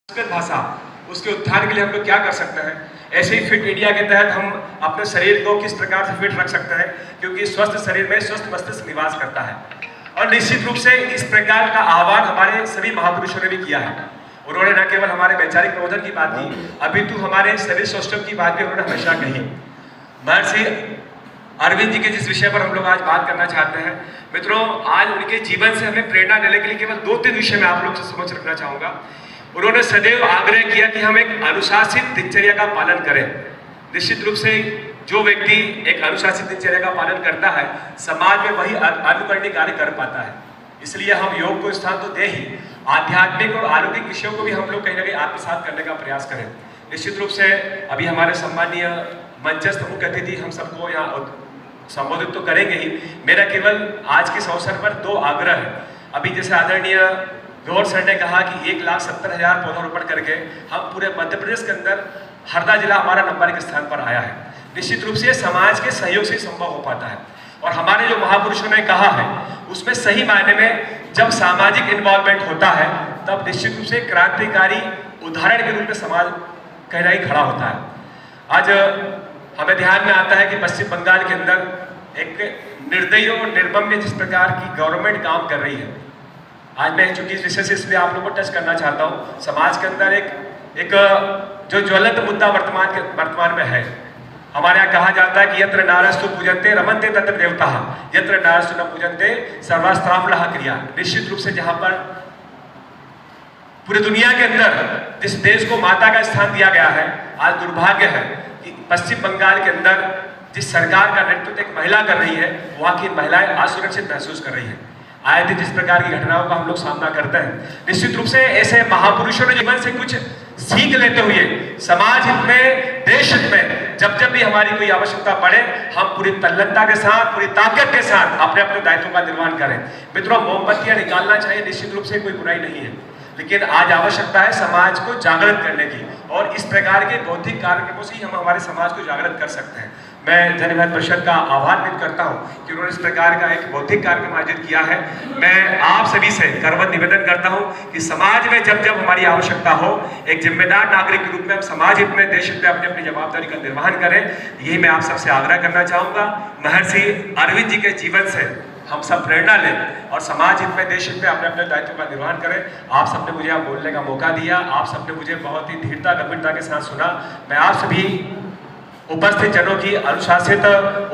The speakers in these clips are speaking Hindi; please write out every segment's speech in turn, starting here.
संस्कृत भाषा उसके उत्थान के लिए हम लोग क्या कर सकते हैं। ऐसे ही फिट इंडिया के तहत हम अपने शरीर को किस प्रकार से फिट रख सकते हैं, क्योंकि स्वस्थ शरीर में स्वस्थ मस्तिष्क निवास करता है। और निश्चित रूप से इस प्रकार का आह्वान हमारे सभी महापुरुषों ने भी किया है। उन्होंने न केवल हमारे वैचारिक प्रबोधन की बात की, अपितु हमारे शरीर सौष्ठव की बात भी उन्होंने हमेशा कही। महर्षि अरविंद जी के जिस विषय पर हम लोग आज बात करना चाहते हैं, मित्रों, आज उनके जीवन से हमें प्रेरणा लेने के लिए केवल 2-3 विषय में आप लोग से समझ रखना चाहूंगा। उन्होंने सदैव आग्रह किया कि हम एक अनुशासित दिनचर्या का पालन करें। निश्चित रूप से जो व्यक्ति एक अनुशासित दिनचर्या का पालन करता है, समाज में वही अनुकरणीय कार्य कर पाता है। इसलिए हम योग को स्थान तो दे ही, आध्यात्मिक और अलौकिक विषयों को भी हम लोग कहीं ना कहीं आत्मसात करने का प्रयास करें। निश्चित रूप से अभी हमारे सम्मानीय मंचस्थ मुख्य अतिथि हम सबको यहाँ संबोधित तो करेंगे ही। मेरा केवल आज के इस अवसर पर 2 आग्रह है। अभी जैसे आदरणीय गौर सर ने कहा कि 1,70,000 पौधारोपण करके हम पूरे मध्य प्रदेश के अंदर हरदा जिला हमारा नंबर 1 स्थान पर आया है। निश्चित रूप से समाज के सहयोग से संभव हो पाता है। और हमारे जो महापुरुषों ने कहा है उसमें सही मायने में जब सामाजिक इन्वॉल्वमेंट होता है, तब निश्चित रूप से क्रांतिकारी उदाहरण के रूप में समाज कहीं ना कहीं खड़ा होता है। आज हमें ध्यान में आता है कि पश्चिम बंगाल के अंदर एक निर्दयी और निर्मम जिस प्रकार की गवर्नमेंट काम कर रही है। आज मैं चूंकि इस विषय से इसलिए आप लोगों को टच करना चाहता हूँ। समाज के अंदर एक जो ज्वलंत मुद्दा वर्तमान में है। हमारे यहाँ कहा जाता है कि यत्र नारस्तु पूजन्ते रमन्ते तत्र देवताः, यत्र नारस्तु न पूजन्ते सर्वास्त्राफलः क्रिया। निश्चित रूप से जहाँ पर पूरी दुनिया के अंदर जिस देश को माता का स्थान दिया गया है, आज दुर्भाग्य है कि पश्चिम बंगाल के अंदर जिस सरकार का नेतृत्व एक महिला कर रही है, वहाँ की महिलाएं असुरक्षित महसूस कर रही है। आए दिन जिस प्रकार की घटनाओं का हम लोग सामना करते हैं, निश्चित रूप से ऐसे महापुरुषों ने जीवन से कुछ सीख लेते हुए समाज हित में, देश हित में जब जब भी हमारी कोई आवश्यकता पड़े, हम पूरी तल्लनता के साथ, पूरी ताकत के साथ अपने अपने दायित्वों का निर्वहन करें। मित्रों, मोमबत्तियां निकालना चाहिए, निश्चित रूप से कोई बुराई नहीं है, लेकिन आज आवश्यकता है समाज को जागृत करने की। और इस प्रकार के बौद्धिक कार्यक्रमों से ही हम हमारे समाज को जागृत कर सकते हैं। मैं जन हित परिषद का आभार व्यक्त करता हूं कि उन्होंने इस प्रकार का एक बौद्धिक कार्यक्रम आयोजित किया है। मैं आप सभी से करवत निवेदन करता हूं कि समाज में जब जब हमारी आवश्यकता हो, एक जिम्मेदार नागरिक के रूप में हम समाज हित में, देश हित में अपनी अपनी जवाबदारी का निर्वहन करें। यही मैं आप सबसे आग्रह करना चाहूंगा। महर्षि अरविंद जी के जीवन से हम सब प्रेरणा लें और समाज हित में, देश हित में अपने अपने दायित्व का निर्वहन करें। आप सबने मुझे यहाँ बोलने का मौका दिया, आप सबने मुझे बहुत ही धीरता गंभीरता के साथ सुना। मैं आप सभी उपस्थित जनों की अनुशासित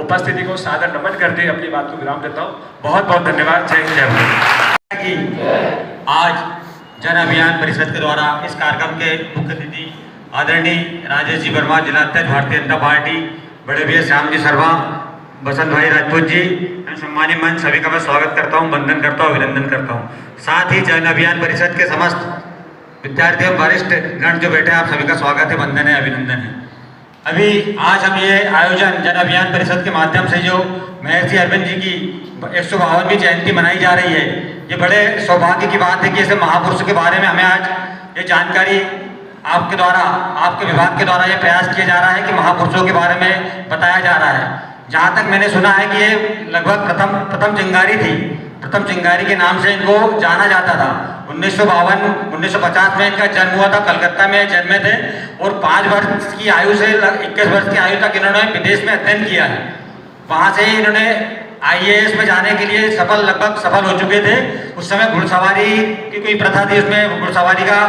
उपस्थिति को सादर नमन करते अपनी बात को विराम देता हूँ। बहुत बहुत धन्यवाद। जय हिंद, जय भारत। आज जन अभियान परिषद के द्वारा इस कार्यक्रम के मुख्य अतिथि आदरणीय राजेश जी वर्मा, जिला अध्यक्ष भारतीय जनता पार्टी, बड़े भैया श्याम जी शर्मा, बसंत भाई राजपूत जी, सम्मानित मंच, सभी का मैं स्वागत करता हूं, वंदन करता हूं, अभिनंदन करता हूं। साथ ही जन अभियान परिषद के समस्त विद्यार्थी और वरिष्ठ गण जो बैठे हैं, आप सभी का स्वागत है, वंदन है, अभिनंदन है। अभी आज हम ये आयोजन जन अभियान परिषद के माध्यम से जो महर्षि अरविंद जी की 152वीं जयंती मनाई जा रही है, ये बड़े सौभाग्य की बात है कि ऐसे महापुरुषों के बारे में हमें आज ये जानकारी आपके द्वारा, आपके विभाग के द्वारा ये प्रयास किया जा रहा है कि महापुरुषों के बारे में बताया जा रहा है। जहाँ तक मैंने सुना है कि ये लगभग प्रथम चिंगारी थी। प्रथम चिंगारी के नाम से इनको जाना जाता था। 1952-1950 में इनका जन्म हुआ था, कलकत्ता में जन्मे थे और 5 वर्ष की आयु से 21 वर्ष की आयु तक इन्होंने विदेश में अध्ययन किया है। वहाँ से ही इन्होंने IAS में जाने के लिए लगभग सफल हो चुके थे। उस समय घुड़सवारी की कोई प्रथा थी, उसमें घुड़सवारी का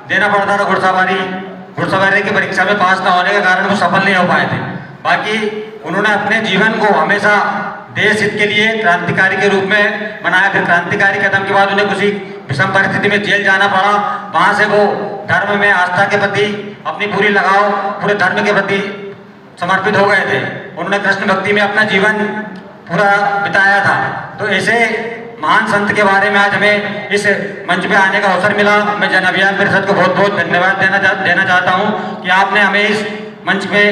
देना पड़ता था। घुड़सवारी की परीक्षा में पास न होने के कारण वो सफल नहीं हो पाए थे। बाकी उन्होंने अपने जीवन को हमेशा देश हित के लिए क्रांतिकारी के रूप में बनाया। फिर क्रांतिकारी कदम के बाद उन्हें किसी विषम परिस्थिति में जेल जाना पड़ा। वहाँ से वो धर्म में आस्था के प्रति अपनी पूरी लगाव, पूरे धर्म के प्रति समर्पित हो गए थे। उन्होंने कृष्ण भक्ति में अपना जीवन पूरा बिताया था। तो ऐसे महान संत के बारे में आज हमें इस मंच पे आने का अवसर मिला। मैं जन अभियान परिषद को बहुत बहुत धन्यवाद देना चाहता हूँ कि आपने हमें इस मंच पे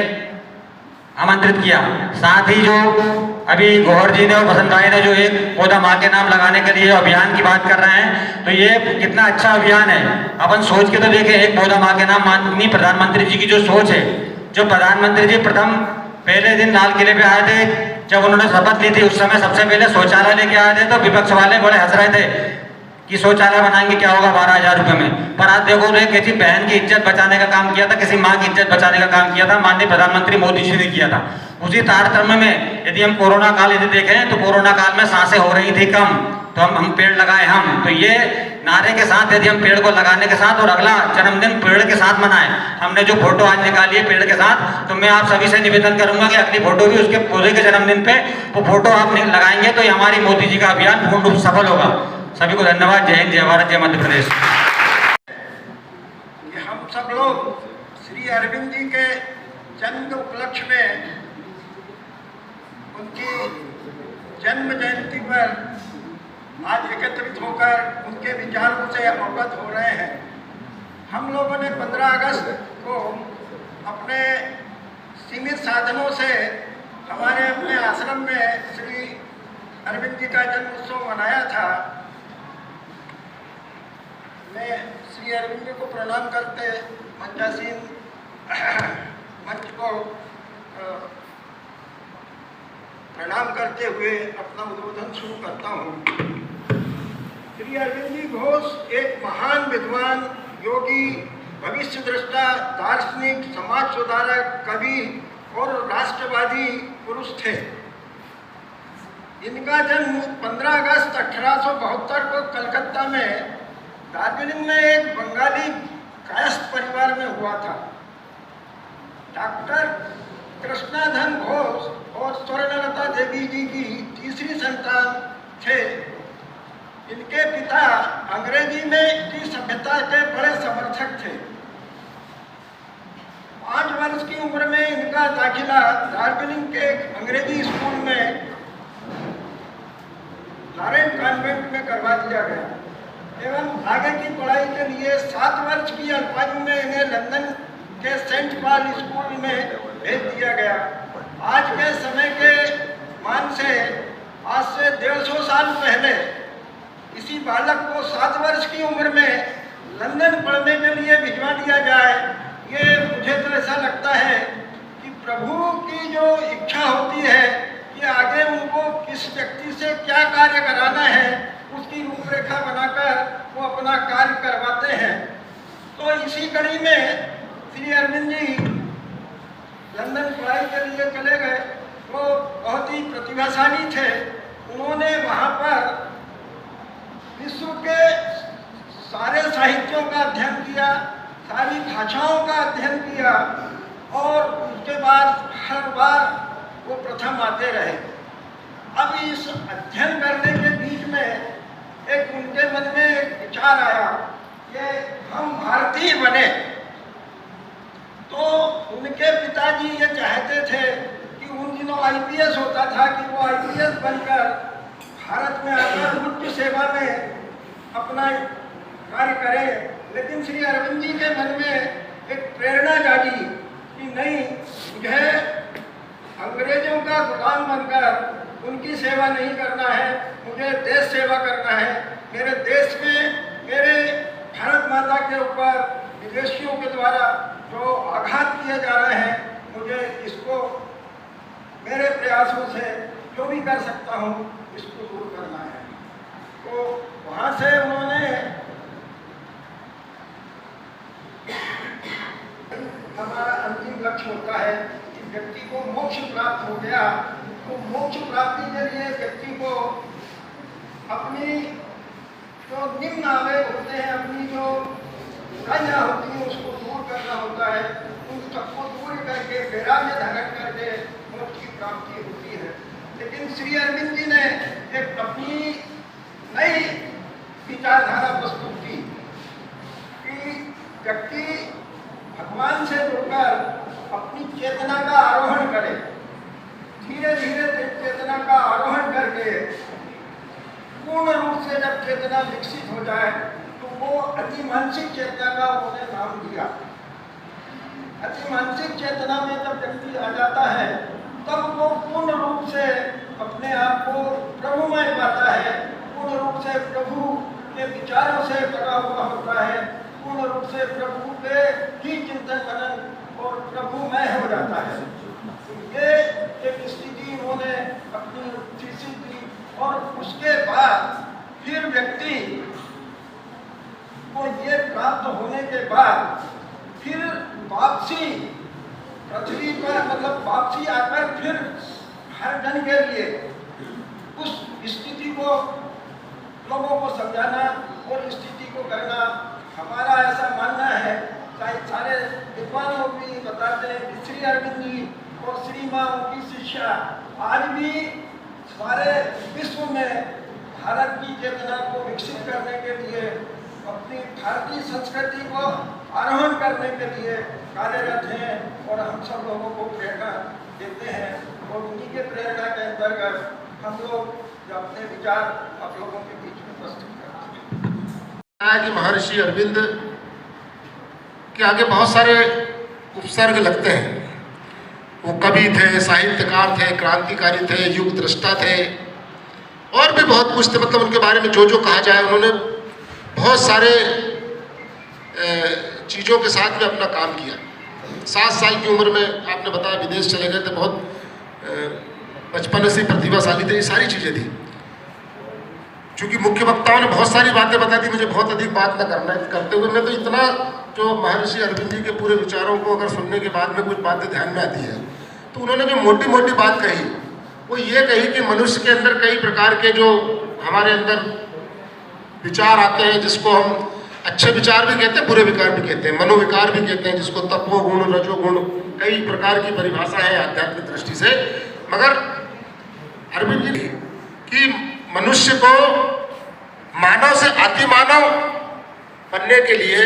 आमंत्रित किया। साथ ही जो अभी गौहर जी ने और बसंत भाई ने जो एक पौधा माँ के नाम लगाने के लिए अभियान की बात कर रहे हैं, तो ये कितना अच्छा अभियान है। अपन सोच के तो देखें, एक पौधा माँ के नाम, माननीय प्रधानमंत्री जी की जो सोच है, जो प्रधानमंत्री जी प्रथम पहले दिन लाल किले पे आए थे, जब उन्होंने शपथ ली थी, उस समय सबसे पहले शौचालय लेके आए थे, तो विपक्ष वाले बड़े हंस रहे थे कि शौचालय बनाएंगे क्या होगा 12,000 रुपये में। पर आज देखो रे, किसी बहन की इज्जत बचाने का काम किया था, किसी माँ की इज्जत बचाने का काम किया था, माननीय प्रधानमंत्री मोदी जी ने किया था। उसी तारतम्य में यदि हम कोरोना काल यदि देखें तो कोरोना काल में सांसें हो रही थी कम, तो हम पेड़ लगाए। हम तो ये नारे के साथ यदि हम पेड़ को लगाने के साथ और अगला जन्मदिन पेड़ के साथ मनाएं, हमने जो फोटो आज निकाली है पेड़ के साथ, तो मैं आप सभी से निवेदन करूंगा कि अगली फोटो भी उसके पौधे के जन्मदिन पे वो फोटो आप लगाएंगे तो ये हमारी मोदी जी का अभियान पूर्ण रूप से सफल होगा। सभी को धन्यवाद। जय हिंद, जय भारत, जय मध्य प्रदेश। हम सब लोग श्री अरविंद जी के जन्म उपलक्ष्य में उनकी जन्म जयंती पर आज एकत्रित होकर उनके विचारों से अवगत हो रहे हैं। हम लोगों ने 15 अगस्त को अपने सीमित साधनों से हमारे अपने आश्रम में श्री अरविंद जी का जन्म उत्सव मनाया था। मैं श्री अरविंद जी को प्रणाम करते मंचासीन मंच को प्रणाम करते हुए अपना उद्बोधन शुरू करता हूँ। श्री अरविंद जी घोष एक महान विद्वान, योगी, भविष्य दृष्टा, दार्शनिक, समाज सुधारक, कवि और राष्ट्रवादी पुरुष थे। इनका जन्म 15 अगस्त 1872 को कलकत्ता में दार्जिलिंग में एक बंगाली कायस्थ परिवार में हुआ था। डॉक्टर कृष्णाधन घोष और स्वर्णलता देवी जी की तीसरी संतान थे। इनके पिता अंग्रेजी में की सभ्यता के बड़े समर्थक थे। 5 वर्ष की उम्र में इनका दाखिला दार्जिलिंग के एक अंग्रेजी स्कूल में लॉरेंट कॉन्वेंट में करवा दिया गया एवं आगे की पढ़ाई के लिए 7 वर्ष की अल्पायु में इन्हें लंदन के सेंट पॉल स्कूल में भेज दिया गया। आज के समय के मान से आज से 150 साल पहले इसी बालक को 7 वर्ष की उम्र में लंदन पढ़ने के लिए भिजवा दिया जाए, ये मुझे तो ऐसा लगता है कि प्रभु की जो इच्छा होती है कि आगे उनको किस व्यक्ति से क्या कार्य कराना है उसकी रूपरेखा बनाकर वो अपना कार्य करवाते हैं। तो इसी कड़ी में श्री अरविंद जी लंदन पढ़ाई के लिए चले गए। वो बहुत ही प्रतिभाशाली थे। उन्होंने वहाँ पर विश्व के सारे साहित्यों का अध्ययन किया, सारी भाषाओं का अध्ययन किया और उसके बाद हर बार वो प्रथम आते रहे। अब इस अध्ययन करने के बीच में एक उनके मन में एक विचार आया कि हम भारतीय बने। तो उनके पिताजी ये चाहते थे कि उन दिनों आईपीएस होता था कि वो आईपीएस बनकर भारत में आकर उच्च सेवा में अपना कार्य करें। लेकिन श्री अरविंद जी के मन में एक प्रेरणा जागी कि नहीं, मुझे अंग्रेजों का गुलाम बनकर उनकी सेवा नहीं करना है, मुझे देश सेवा करना है। मेरे देश में मेरे भारत माता के ऊपर विदेशियों के द्वारा जो आघात किए जा रहे हैं, मुझे इसको मेरे प्रयासों से जो भी कर सकता हूँ इसको दूर करना है। तो वहाँ से उन्होंने हमारा अंतिम लक्ष्य होता है कि व्यक्ति को मोक्ष प्राप्त हो गया, तो मोक्ष प्राप्ति के लिए व्यक्ति को अपनी जो निम्न आवेग होते हैं, अपनी जो बुराइयाँ होती हैं उसको दूर करना होता है। उन सबको दूर करके वैराग्य धारण करके मोक्ष की प्राप्ति होती है। लेकिन श्री अरविंद जी ने एक अपनी नई विचारधारा प्रस्तुत की कि व्यक्ति भगवान से जुड़कर अपनी चेतना का आरोहण करे। धीरे धीरे चेतना का आरोहण करके पूर्ण रूप से जब चेतना विकसित हो जाए तो वो अतिमानसिक चेतना का उन्होंने नाम दिया। अतिमानसिक चेतना में जब व्यक्ति आ जाता है तब वो पूर्ण रूप से अपने आप को प्रभुमय पाता है, पूर्ण रूप से प्रभु के विचारों से भरा हुआ होता है, पूर्ण रूप से प्रभु के ही चिंतन मनन और प्रभुमय हो जाता है। ये एक स्थिति उन्होंने अपनी थीसिस दी और उसके बाद फिर व्यक्ति को ये प्राप्त होने के बाद फिर वापसी पृथ्वी पर मतलब वापसी आकर फिर हर जन के लिए उस स्थिति को लोगों को समझाना और स्थिति को करना हमारा ऐसा मानना है। सारे विद्वान लोग भी बताते हैं कि श्री अरविंद जी और श्री माँ की शिक्षा आज भी सारे विश्व में भारत की चेतना को विकसित करने के लिए अपनी भारतीय संस्कृति को आरोहण करने के लिए कार्यरत हैं और हम सब लोगों को प्रेरणा देते हैं और उन्हीं के प्रेरणा के अंतर्गत हम लोग अपने विचार आप लोगों के बीच में प्रस्तुत करते हैं। कि महर्षि अरविंद के आगे बहुत सारे उपसर्ग लगते हैं। वो कवि थे, साहित्यकार थे, क्रांतिकारी थे, युग दृष्टा थे और भी बहुत कुछ थे। मतलब उनके बारे में जो जो कहा जाए, उन्होंने बहुत सारे चीज़ों के साथ में अपना काम किया। 7 साल की उम्र में आपने बताया विदेश चले गए थे, बहुत बचपन से प्रतिभाशाली थे, ये सारी चीज़ें थी। चूँकि मुख्य वक्ताओं ने बहुत सारी बातें बता दी, मुझे बहुत अधिक बात न करते हुए मैं तो इतना जो महर्षि अरविंद जी के पूरे विचारों को अगर सुनने के बाद में कुछ बातें ध्यान में आती है, तो उन्होंने जो मोटी मोटी बात कही वो ये कही कि मनुष्य के अंदर कई प्रकार के जो हमारे अंदर विचार आते हैं, जिसको हम अच्छे विचार भी कहते हैं, बुरे विकार भी कहते हैं, मनोविकार भी कहते हैं, जिसको तत्वगुण, रजोगुण, कई प्रकार की परिभाषा है आध्यात्मिक दृष्टि से। मगर अरविंद जी कि मनुष्य को मानव से अति मानव बनने के लिए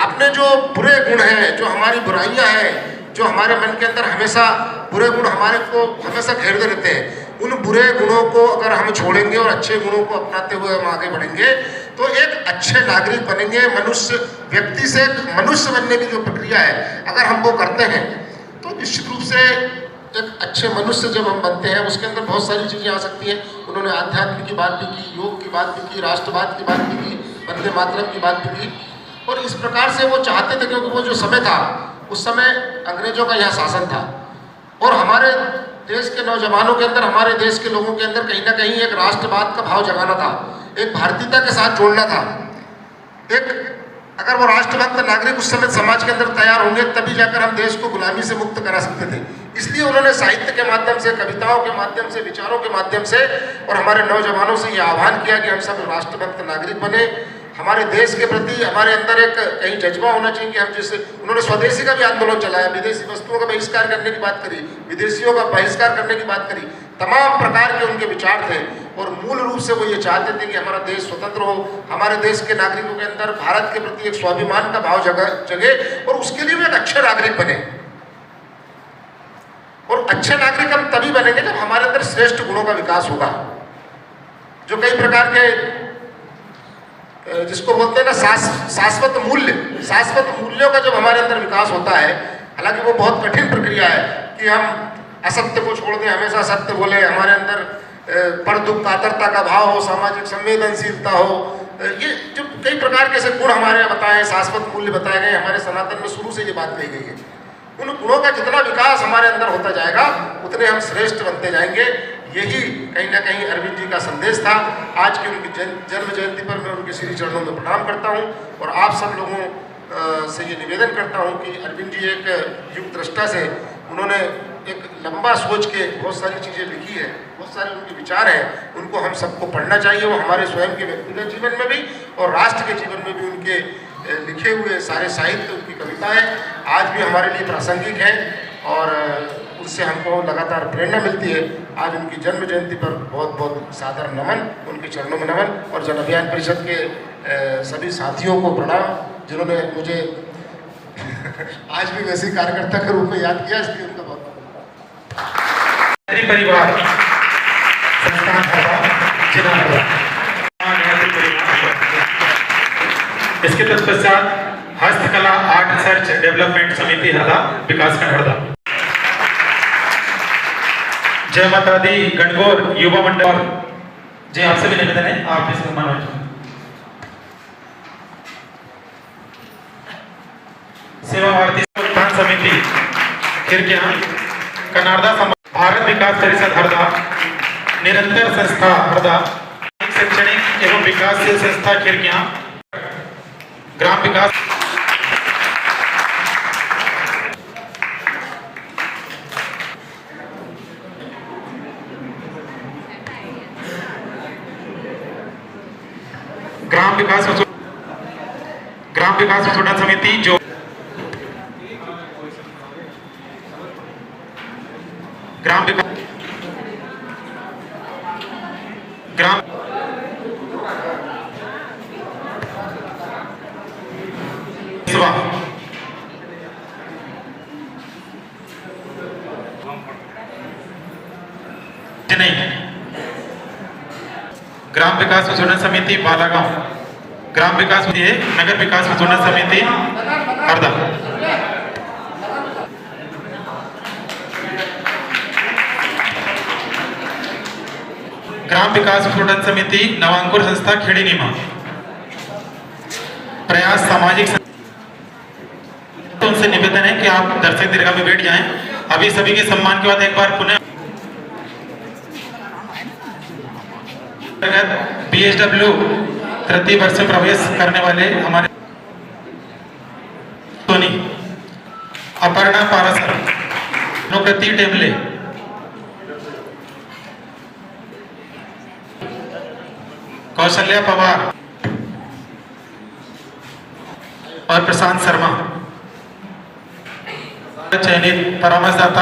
अपने जो बुरे गुण हैं, जो हमारी बुराइयां हैं, जो हमारे मन के अंदर हमेशा बुरे गुण हमारे को हमेशा घेरते रहते हैं, उन बुरे गुणों को अगर हम छोड़ेंगे और अच्छे गुणों को अपनाते हुए हम आगे बढ़ेंगे तो एक अच्छे नागरिक बनेंगे। मनुष्य व्यक्ति से मनुष्य बनने की जो प्रक्रिया है अगर हम वो करते हैं तो निश्चित रूप से एक अच्छे मनुष्य जब हम बनते हैं उसके अंदर बहुत सारी चीज़ें आ सकती हैं। उन्होंने आध्यात्म की बात भी की, योग की बात भी की, राष्ट्रवाद की बात भी की, वंदे मातरम की बात भी की। और इस प्रकार से वो चाहते थे, क्योंकि वो जो समय था उस समय अंग्रेजों का यह शासन था और हमारे देश के नौजवानों के अंदर, हमारे देश के लोगों के अंदर कहीं ना कहीं एक राष्ट्रवाद का भाव जगाना था, एक भारतीयता के साथ जोड़ना था। एक अगर वो राष्ट्रभक्त नागरिक उस समय समाज के अंदर तैयार होंगे तभी जाकर हम देश को गुलामी से मुक्त करा सकते थे। इसलिए उन्होंने साहित्य के माध्यम से, कविताओं के माध्यम से, विचारों के माध्यम से और हमारे नौजवानों से ये आह्वान किया कि हम सब राष्ट्रभक्त नागरिक बने। हमारे देश के प्रति हमारे अंदर एक कहीं जज्बा होना चाहिए कि हम जिससे उन्होंने स्वदेशी का भी आंदोलन चलाया, विदेशी वस्तुओं का बहिष्कार करने की बात करी, विदेशियों का बहिष्कार करने की बात करी, तमाम प्रकार के उनके विचार थे। और मूल रूप से वो ये चाहते थे कि हमारा देश स्वतंत्र हो, हमारे देश के नागरिकों के अंदर भारत के प्रति एक स्वाभिमान का भाव जगे और उसके लिए भी एक अच्छे नागरिक बने। और अच्छे नागरिक हम तभी बनेंगे जब हमारे अंदर श्रेष्ठ गुणों का विकास होगा, जो कई प्रकार के जिसको बोलते हैं ना शाश्वत मूल्यों का जब हमारे अंदर विकास होता है। हालांकि वो बहुत कठिन प्रक्रिया है कि हम असत्य को छोड़ दें, हमेशा सत्य बोले, हमारे अंदर पर दुख कातरता का भाव हो, सामाजिक संवेदनशीलता हो, ये जो कई प्रकार के ऐसे गुण हमारे बताए, शाश्वत मूल्य बताए गए, हमारे सनातन में शुरू से ये बात कही गई है। उन गुणों का जितना विकास हमारे अंदर होता जाएगा उतने हम श्रेष्ठ बनते जाएंगे। यही कहीं ना कहीं अरविंद जी का संदेश था। आज की उनकी जन्म जयंती पर मैं उनके श्री चरणों में प्रणाम करता हूँ और आप सब लोगों से ये निवेदन करता हूँ कि अरविंद जी एक युग दृष्टा से उन्होंने एक लंबा सोच के बहुत सारी चीज़ें लिखी है, बहुत सारे उनके विचार हैं, उनको हम सबको पढ़ना चाहिए। वो हमारे स्वयं के व्यक्तिगत जीवन में भी और राष्ट्र के जीवन में भी उनके लिखे हुए सारे साहित्य, उनकी कविताएं आज भी हमारे लिए प्रासंगिक हैं और उससे हमको लगातार प्रेरणा मिलती है। आज उनकी जन्म जयंती पर बहुत बहुत सादर नमन, उनके चरणों में नमन और जन अभियान परिषद के सभी साथियों को प्रणाम जिन्होंने मुझे आज भी वैसे कार्यकर्ता के रूप में याद किया, इसलिए उनका बहुत परिवार इसके तत्पश्चात हस्तकला आर्ट सर्च डेवलपमेंट समिति हरदा विकासखंड हरदा, जय माता दी गणगौर युवा मंडल। जी आपसे भी निवेदन है, आप भी सम्मान सेवा भारती उत्थान समिति खिड़कियां कनाडा, भारत विकास परिषद हरदा, निरंतर संस्था हरदा, शैक्षणिक एवं विकासशील संस्था खिड़कियां, ग्राम विकास प्रशोधन समिति जो ग्राम सभा चेन्नई, ग्राम विकास प्रशोधन समिति बालागांव, ग्राम विकास नगर विकास प्रशोधन समिति हरदा, ग्राम विकास प्रशोधन समिति नवांकुर संस्था खेड़ी नीमा, प्रयास सामाजिक तो उनसे निवेदन है कि आप दर्शक दीर्घा में बैठ जाएं। अभी सभी के सम्मान के बाद एक बार पुनः BHW तृतीय वर्ष में प्रवेश करने वाले हमारे सोनी, अपर्णा पारासर, अनुकृति टेमले, कौशल्या पवार और प्रशांत शर्मा चयनित परामर्शदाता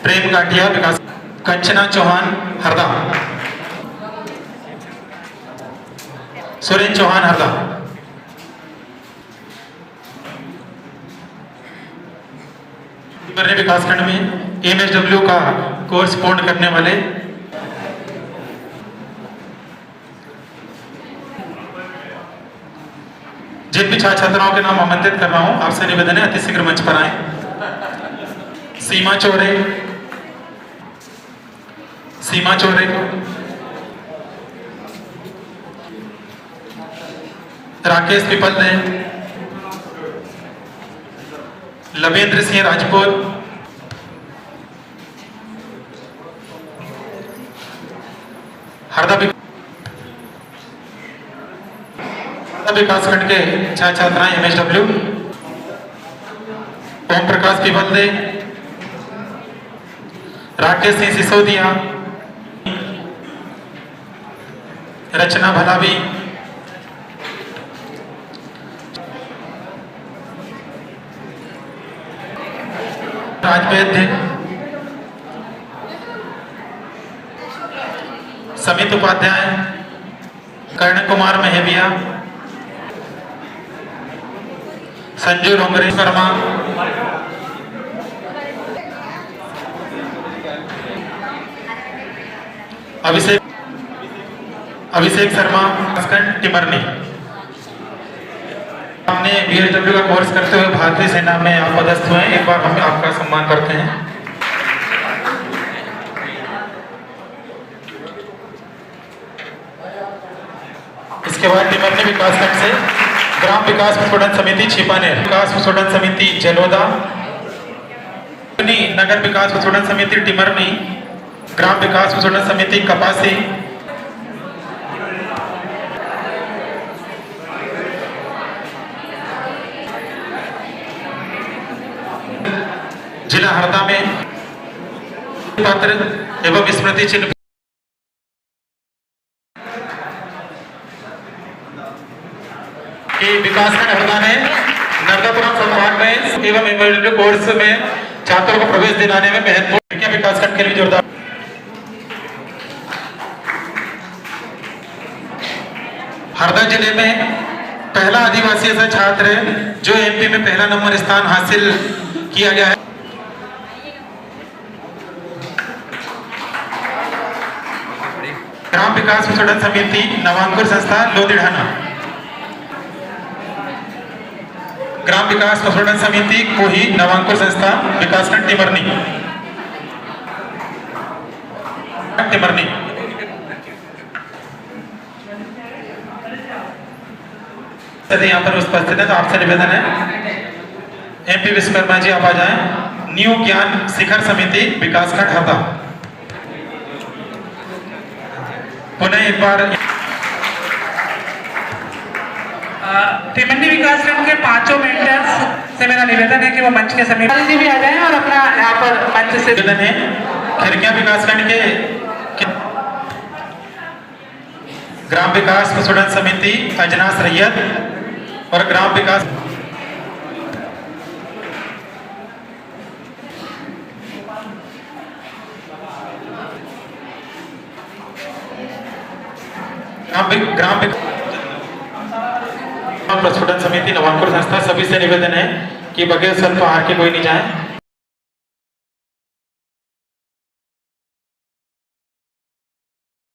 प्रेम गाटिया विकास, कंचना चौहान हरदा, सुरेंद्र चौहान हरदा, विकास खंड में MSW का कोर्स पूर्ण करने वाले जिन भी छात्र छात्राओं के नाम आमंत्रित कर रहा हूं, आपसे निवेदन है अतिशीघ्र मंच पर आए। सीमा चौरे, सीमा चौरे, राकेश पिपल ने, लवेंद्र सिंह राजपूत, हरदा विकास खंड के छात्र छात्राएं MSW, ओम प्रकाश पिपलदे, राकेश सिंह सिसोदिया, रचना भलावी, राजवैद्य, समित उपाध्याय, कर्ण कुमार महबिया, संजू डोंगरे शर्मा, अभिषेक शर्मा, टिमरनी। हमने BHW का कोर्स करते हुए भारतीय सेना में आप पदस्थ हुए, एक बार हम आपका सम्मान करते हैं। इसके बाद टिमरनी विकास खंड से ग्राम विकास प्रशोधन समिति छिपानेर, विकास प्रशोधन समिति जलोदा, नगर विकास प्रशोधन समिति टिमरनी, ग्राम विकास प्रशोधन समिति कपासी, जिला हरदा में पत्र एवं स्मृति चिन्ह विकास खंड हरदा ने नर्मदापुरम संभाग में एवं MSW कोर्स में छात्रों को प्रवेश दिलाने में महत्वपूर्ण विकास खंड के लिए जोरदार। हरदा जिले में पहला आदिवासी ऐसा छात्र है जो MP में पहला नंबर स्थान हासिल किया गया है। ग्राम विकास प्रशोधन समिति नवांकुर संस्था लोधिढ़ाना, ग्राम विकास प्रशोधन समिति कोही नवांकुर संस्था विकासखंड टिमरनी, यहाँ पर उपस्थित है तो आपसे निवेदन है MP विश्वकर्मा जी आप आ जाएं। न्यू ज्ञान शिखर समिति विकासखंड हरदा, पुनः एक बार तिमंडी विकास खंड के पांचों मेंटर्स से मेरा निवेदन है कि वो मंच के समीप जी भी आ जाएं और अपना यहाँ पर मंच से निवेदन है खिड़कियां विकासखंड के ग्राम विकास प्रशोधन समिति अजनास रैयत और ग्राम विकास प्रस्फुटन समिति नवांकुर संस्था सभी से निवेदन है कि बगैर स्वल्प आहार के कोई नहीं जाए।